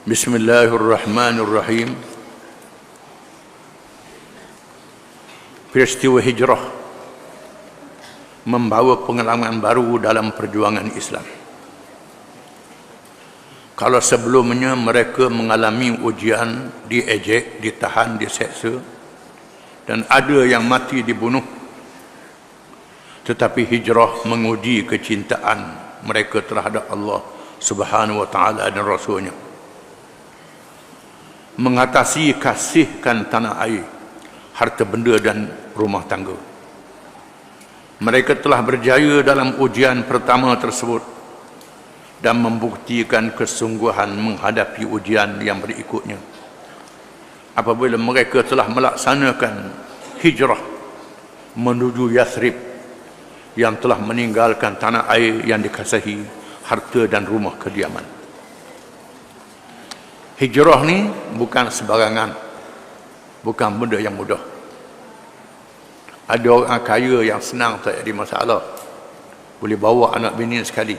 Bismillahirrahmanirrahim. Peristiwa hijrah membawa pengalaman baru dalam perjuangan Islam. Kalau sebelumnya mereka mengalami ujian, diejek, ditahan, diseksa, dan ada yang mati dibunuh, tetapi hijrah menguji kecintaan mereka terhadap Allah Subhanahu wa ta'ala dan Rasulnya, mengatasi kasihkan tanah air, harta benda dan rumah tangga. Mereka telah berjaya dalam ujian pertama tersebut dan membuktikan kesungguhan menghadapi ujian yang berikutnya apabila mereka telah melaksanakan hijrah menuju Yathrib yang telah meninggalkan tanah air yang dikasihi, harta dan rumah kediaman. Hijrah ni bukan sebarangan, bukan benda yang mudah. Ada orang kaya yang senang, tak ada masalah, boleh bawa anak bini sekali.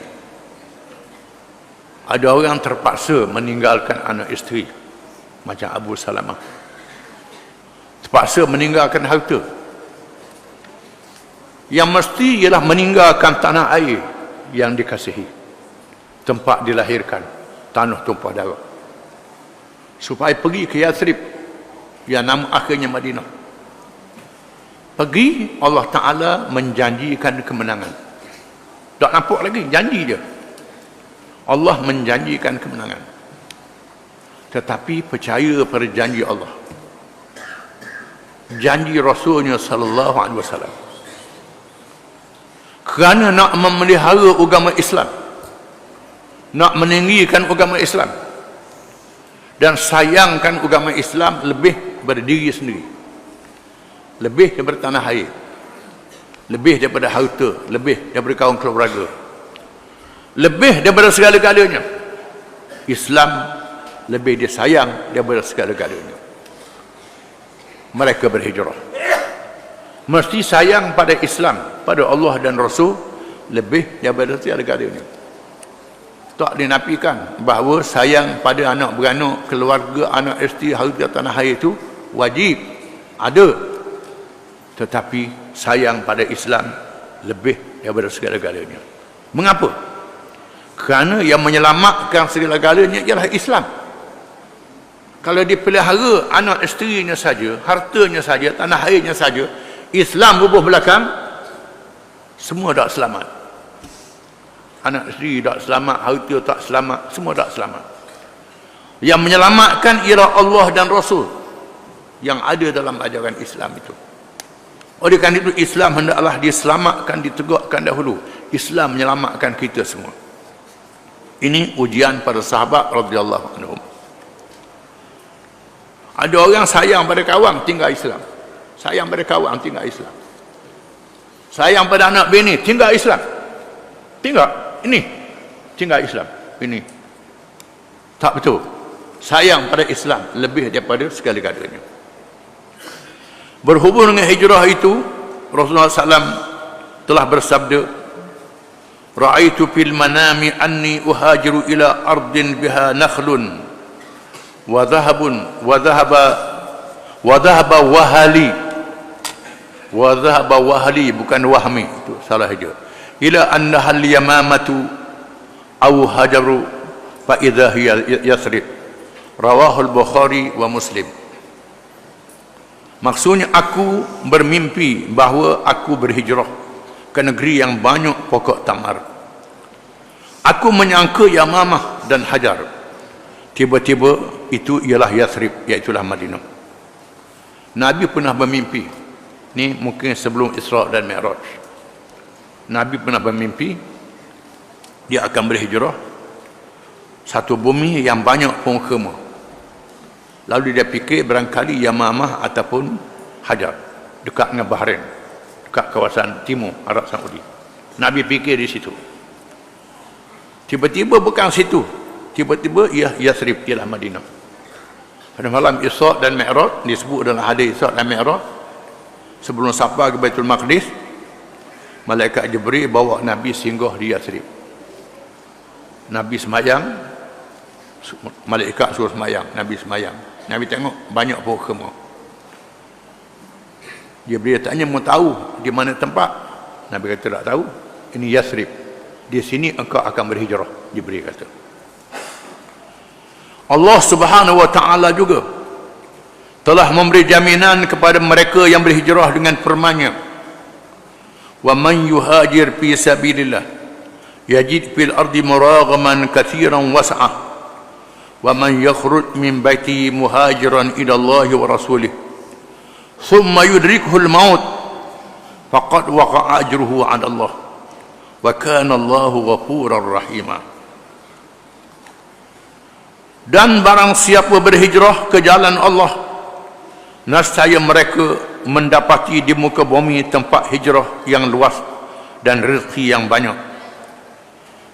Ada orang terpaksa meninggalkan anak isteri, macam Abu Salamah, terpaksa meninggalkan harta. Yang mesti ialah meninggalkan tanah air yang dikasihi, tempat dilahirkan, tanah tumpah darah, supaya pergi ke Yathrib yang nama akhirnya Madinah. Pergi, Allah Ta'ala menjanjikan kemenangan. Tak nampak lagi, janji dia. Allah menjanjikan kemenangan, tetapi percaya pada janji Allah, janji Rasulnya sallallahu alaihi wasallam. Kerana nak memelihara agama Islam, nak meninggikan agama Islam dan sayangkan agama Islam lebih daripada diri sendiri, lebih daripada tanah air, lebih daripada harta, lebih daripada kaum keluarga, lebih daripada segala-galanya. Islam lebih disayang daripada segala-galanya. Mereka berhijrah, mesti sayang pada Islam, pada Allah dan Rasul lebih daripada segala-galanya. Tak dinafikan bahawa sayang pada anak beranak, keluarga, anak isteri, harta, tanah air itu wajib, ada. Tetapi sayang pada Islam lebih daripada segala-galanya. Mengapa? Kerana yang menyelamatkan segala-galanya ialah Islam. Kalau dipelihara anak isterinya saja, hartanya saja, tanah airnya saja, Islam bubuh belakang, semua tak selamat. Anak isteri tak selamat, harta tak selamat, semua tak selamat. Yang menyelamatkan ialah Allah dan Rasul yang ada dalam ajaran Islam itu. Oleh kerana itu Islam hendaklah diselamatkan, ditegakkan dahulu. Islam menyelamatkan kita semua. Ini ujian para sahabat radhiyallahu anhum. Ada orang sayang pada kawan, tinggal Islam. Sayang pada kawan, tinggal Islam. Sayang pada anak bini, tinggal Islam. Tinggal ini, tinggal Islam. Ini tak betul. Sayang pada Islam lebih daripada segala-galanya. Berhubung dengan hijrah itu, Rasulullah SAW telah bersabda, ra'aitu fil manami anni uhajiru ila ardin biha nakhlun wa dhahabun wa dhahaba wahali, bukan wahmi, itu salah saja. Ila annaha al-yamamatu aw hajaru fa idza hiya Yathrib. Rawahu al-Bukhari wa Muslim. Maksudnya aku bermimpi bahawa aku berhijrah ke negeri yang banyak pokok tamar. Aku menyangka Yamamah dan Hajar. Tiba-tiba itu ialah Yathrib, iaitulah Madinah. Nabi pernah bermimpi. Ni mungkin sebelum Isra dan Mi'raj. Nabi pernah bermimpi dia akan berhijrah satu bumi yang banyak pohon kurma. Lalu dia fikir barangkali Yamamah ataupun Hajar, dekat dengan Bahrain, dekat kawasan timur Arab Saudi. Nabi fikir di situ. Tiba-tiba bukan situ, tiba-tiba ia Yathrib, ialah Madinah. Pada malam Isra dan Mi'raj, disebut dalam hadis Isra dan Mi'raj, sebelum sampai ke Baitul Maqdis, malaikat Jibril bawa Nabi singgah di Yathrib. Nabi semayang, Malaikat suruh semayang, Nabi semayang. Nabi tengok banyak pohon kurma. Jibril tanya, mau tahu di mana tempat? Nabi kata tak tahu. Ini Yathrib. Di sini engkau akan berhijrah, Jibril kata. Allah Subhanahu wa taala juga telah memberi jaminan kepada mereka yang berhijrah dengan firman-Nya, wa man yuhajir fi sabilillah yajid fil ardi muragaman katsiran was'ah wa man yakhruj min baitihi muhajiran ila Allah wa rasulih thumma yudrikhu al-maut faqad waqa'a ajruhu 'ala Allah wa kana Allahu ghafurar rahima. Dan barang siapa berhijrah ke jalan Allah, nescaya mereka mendapati di muka bumi tempat hijrah yang luas dan rezeki yang banyak.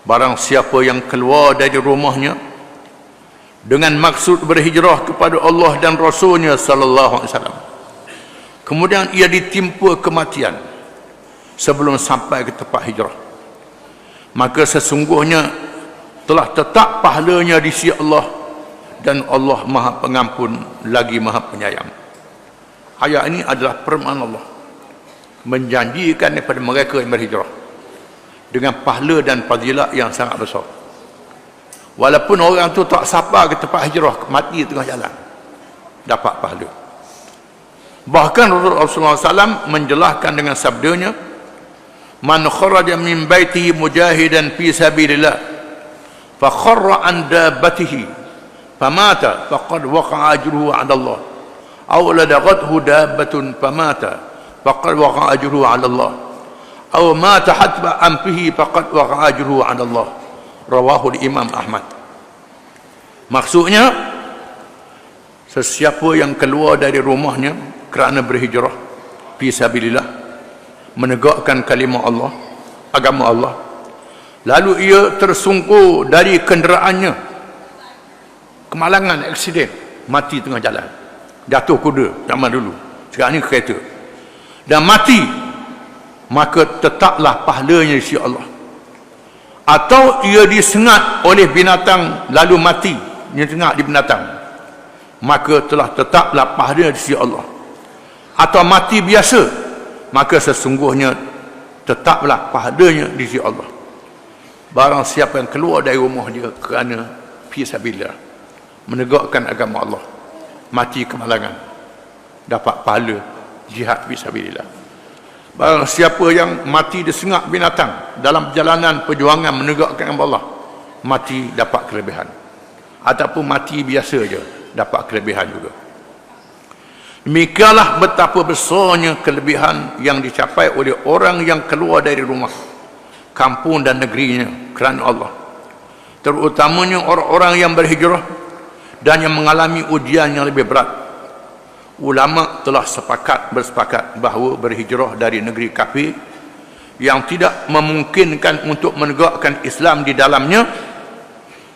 Barang siapa yang keluar dari rumahnya dengan maksud berhijrah kepada Allah dan Rasulnya sallallahu alaihi wasallam, kemudian ia ditimpa kematian sebelum sampai ke tempat hijrah, maka sesungguhnya telah tetap pahalanya di sisi Allah, dan Allah Maha Pengampun lagi Maha Penyayang. Ayat ini adalah firman Allah menjanjikan kepada mereka yang berhijrah dengan pahala dan fadilat yang sangat besar. Walaupun orang tu tak sabar ke tempat hijrah, mati tengah jalan, dapat pahala. Bahkan Rasulullah SAW menjelaskan dengan sabdanya, man kharaja min baitihi mujahidan fi sabilillah fa kharra an dabbatihi famata faqad waqa'a ajruhu 'ala Allah aw ladaghathu dabbatun famata faqad waqa'a ajruhu 'ala Allah aw mata hatba anfihi faqad waqa'a ajruhu 'ala Allah. Rawahu Imam Ahmad. Maksudnya, sesiapa yang keluar dari rumahnya kerana berhijrah fi sabilillah, menegakkan kalimah Allah, agama Allah, lalu ia tersungkur dari kenderaannya, kemalangan, aksiden, mati tengah jalan, jatuh kuda zaman dulu, sekarang ni kereta, dan mati, maka tetaplah pahalanya di sisi Allah. Atau ia disengat oleh binatang lalu mati, dia sengat di binatang, maka telah tetaplah pahalanya di sisi Allah. Atau mati biasa, maka sesungguhnya tetaplah pahalanya di sisi Allah. Barang siapa yang keluar dari rumah dia kerana fi sabilillah, menegakkan agama Allah, mati kemalangan, dapat pahala jihad fi sabilillah. Barang siapa yang mati disengat binatang dalam perjalanan perjuangan menegakkan agama Allah, mati dapat kelebihan. Ataupun mati biasa je, dapat kelebihan juga. Demikianlah betapa besarnya kelebihan yang dicapai oleh orang yang keluar dari rumah, kampung dan negerinya kerana Allah. Terutamanya orang-orang yang berhijrah dan yang mengalami ujian yang lebih berat. Ulama telah bersepakat bahawa berhijrah dari negeri kafir yang tidak memungkinkan untuk menegakkan Islam di dalamnya,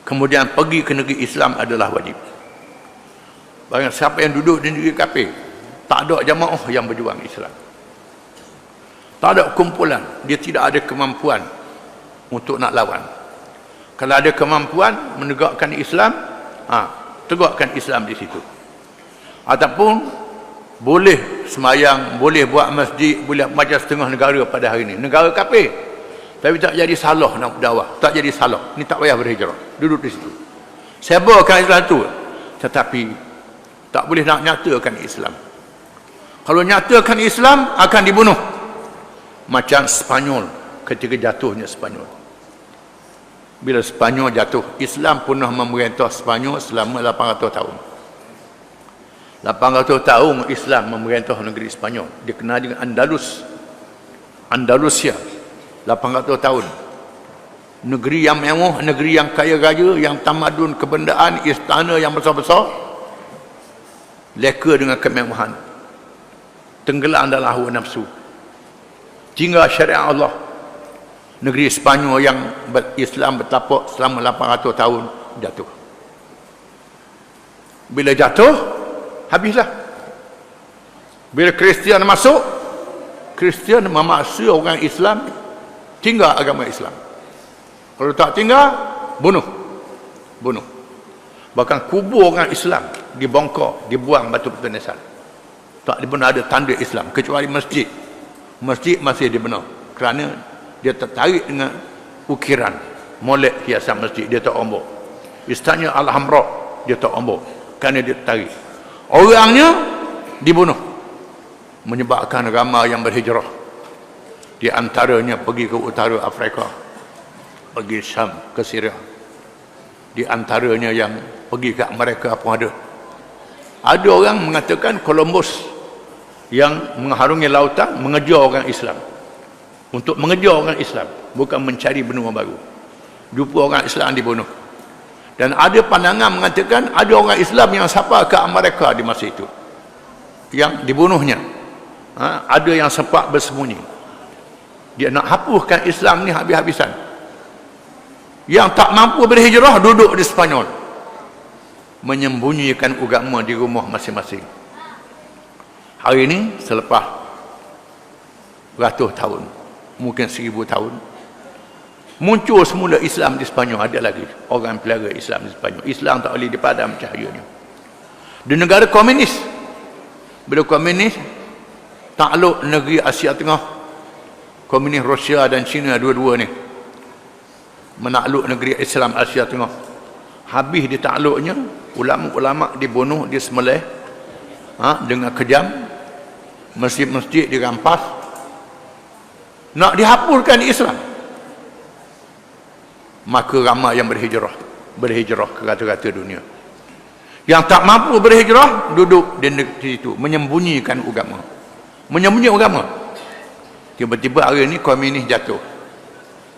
kemudian pergi ke negeri Islam adalah wajib. Bagi siapa yang duduk di negeri kafir, tak ada jamaah yang berjuang Islam, tak ada kumpulan, dia tidak ada kemampuan untuk nak lawan. Kalau ada kemampuan menegakkan Islam, tegakkan Islam di situ. Ataupun boleh semayang, boleh buat masjid, boleh macam setengah negara pada hari ini, negara kafir, tapi tak jadi salah nak berdakwah, tak jadi salah, ni tak payah berhijrah, duduk di situ, sebarkan Islam tu, tetapi tak boleh nak nyatakan Islam. Kalau nyatakan Islam akan dibunuh, macam Spanyol ketika jatuhnya Spanyol. Bila Spanyol jatuh, Islam pernah memerintah Spanyol selama 800 tahun. 800 tahun Islam memerintah negeri Spanyol. Dikenal dengan Andalusia. 800 tahun. Negeri yang mewah, negeri yang kaya raya, yang tamadun, kebendaan, istana yang besar-besar, leka dengan kemewahan, tenggelam dalam hawa nafsu, tinggal syariat Allah. Negeri Spanyol yang Islam bertapak selama 800 tahun jatuh. Bila jatuh, habislah. Bila Kristian masuk, Kristian memaksa orang Islam tinggal agama Islam. Kalau tak tinggal, bunuh. Bahkan kubur orang Islam dibongkar, dibuang batu-batu nisan. Tak pernah ada tanda Islam kecuali masjid. Masjid masih dibenar kerana dia tertarik dengan ukiran molek hiasan masjid, dia tak ombak. Istana Al-Hamra dia tak ombak kerana dia tertarik. Orangnya dibunuh, menyebabkan ramai yang berhijrah. Di antaranya pergi ke utara Afrika, pergi Syam, ke Syria. Di antaranya yang pergi ke Amerika pun ada. Ada orang mengatakan Columbus yang mengharungi lautan mengejar orang Islam. Untuk mengejar orang Islam, bukan mencari benua baru. Jumpa orang Islam dibunuh. Dan ada pandangan mengatakan ada orang Islam yang sampai ke Amerika di masa itu, yang dibunuhnya. Ada yang sempat bersembunyi. Dia nak hapuskan Islam ni habis-habisan. Yang tak mampu berhijrah duduk di Spanyol, menyembunyikan agama di rumah masing-masing. Hari ini selepas ratus tahun, mungkin 1000 tahun, muncul semula Islam di Spanyol. Ada lagi orang pelara Islam di Spanyol. Islam tak boleh dipadam cahayanya. Di negara komunis, bila komunis takluk negeri Asia Tengah, komunis Rusia dan China dua-dua ni menakluk negeri Islam Asia Tengah. Habis ditakluknya, ulama-ulama dibunuh, disembelih dengan kejam. Masjid-masjid dirampas, nak dihapuskan Islam. Maka ramai yang berhijrah ke rata-rata dunia. Yang tak mampu berhijrah duduk di situ, menyembunyikan agama. Tiba-tiba hari ini komunis jatuh.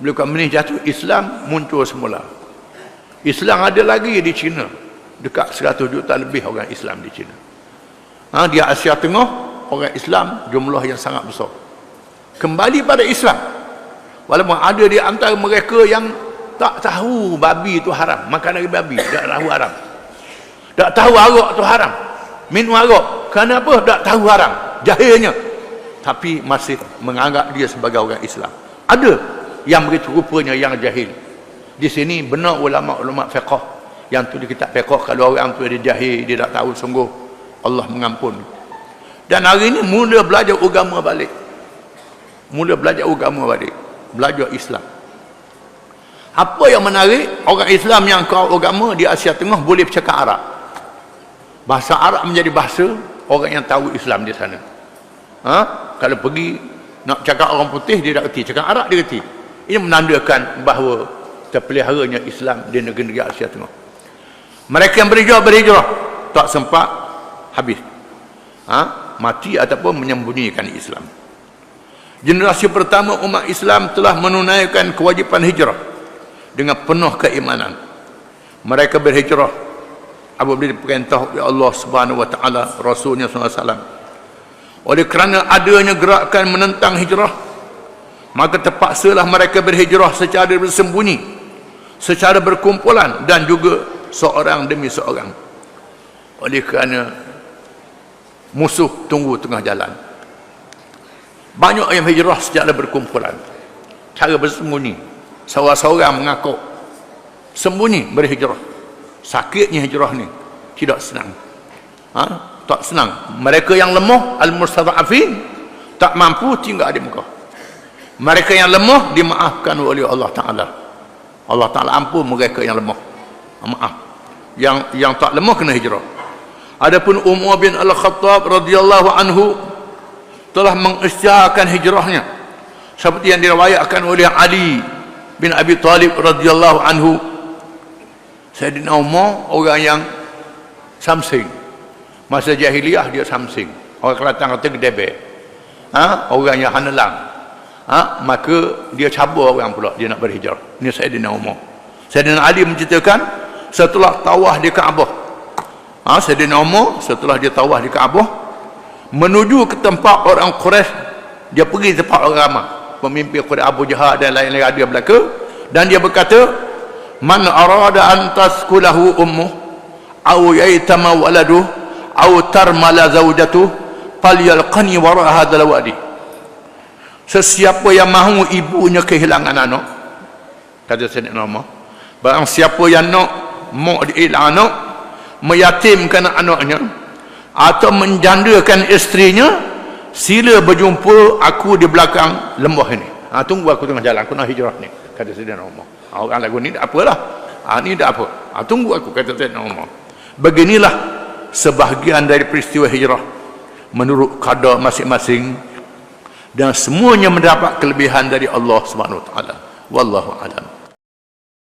Bila komunis jatuh, Islam muncul semula. Islam ada lagi di China, dekat 100 juta lebih orang Islam di China. Di Asia Tengah, orang Islam jumlah yang sangat besar. Kembali pada Islam, walaupun ada di antara mereka yang tak tahu babi itu haram, makan dari babi, tak tahu haram. Tak tahu arak itu haram, minum arak. Kenapa? Tak tahu haram, jahilnya. Tapi masih menganggap dia sebagai orang Islam. Ada yang begitu rupanya yang jahil. Di sini benar ulama-ulama fiqh yang tu di kitab fiqh, kalau orang tu dia jahil, dia tak tahu sungguh, Allah mengampun. Dan hari ini mula belajar agama balik. Belajar Islam. Apa yang menarik, orang Islam yang kau agama di Asia Tengah boleh bercakap Arab. Bahasa Arab menjadi bahasa orang yang tahu Islam di sana. Kalau pergi nak cakap orang putih, dia tak kerti. Cakap Arab dia kerti. Ini menandakan bahawa terpeliharanya Islam di negeri Asia Tengah. Mereka yang berhijrah tak sempat habis, mati ataupun menyembunyikan Islam. Generasi pertama umat Islam telah menunaikan kewajipan hijrah dengan penuh keimanan. Mereka berhijrah apabila diperintah oleh Allah Subhanahu wa taala, Rasulnya SAW. Oleh kerana adanya gerakan menentang hijrah, maka terpaksalah mereka berhijrah secara bersembunyi, secara berkumpulan, dan juga seorang demi seorang. Oleh kerana musuh tunggu tengah jalan. Banyak yang hijrah secara berkumpulan, cara bersembunyi, seorang-seorang mengaku sembunyi berhijrah. Sakitnya hijrah ni tidak senang, tak senang. Mereka yang lemah, al-mustada'afin, tak mampu tinggal di Mekah. Mereka yang lemah dimaafkan oleh Allah Ta'ala. Allah Ta'ala ampun mereka yang lemah, maaf. Yang tak lemah kena hijrah. Adapun Umar bin Al-Khattab radhiyallahu anhu telah mengisytiharkan hijrahnya, seperti yang diriwayatkan oleh Ali bin Abi Talib radhiyallahu anhu. Sayyidina Umar orang yang samsing. Masa jahiliyah dia samsing. Orang Kelantan kata gedebek. Orang yang hanelang. Maka dia cabar orang pula, dia nak berhijrah. Ini Sayyidina Umar. Sayyidina Ali menceritakan setelah tawaf di Kaabah, Sayyidina Umar setelah dia tawaf di Kaabah menuju ke tempat orang Quraisy, dia pergi tempat orang ramai, pemimpin Quraisy, Abu Jahal dan lain-lain ada belaka, dan dia berkata, man arada an taskulahu ummuh aw yaitama waladuh aw tarmala zawjatuh falyalqani wara hadzal wadi. Sesiapa yang mahu ibunya kehilangan anak, kata Sayyidina Umar, barang siapa yang nak mak dia hilang anak, meyatimkan anaknya atau menjandakan isterinya, sila berjumpa aku di belakang lembah ini. Tunggu aku tengah jalan, aku nak hijrah ni, kata Sayyidina Umar. Orang lagu ni tak apalah, ni tak apa, tunggu aku, kata Sayyidina Umar. Beginilah sebahagian dari peristiwa hijrah menurut qada masing-masing, dan semuanya mendapat kelebihan dari Allah Subhanahu Wa Taala. Wallahu a'lam.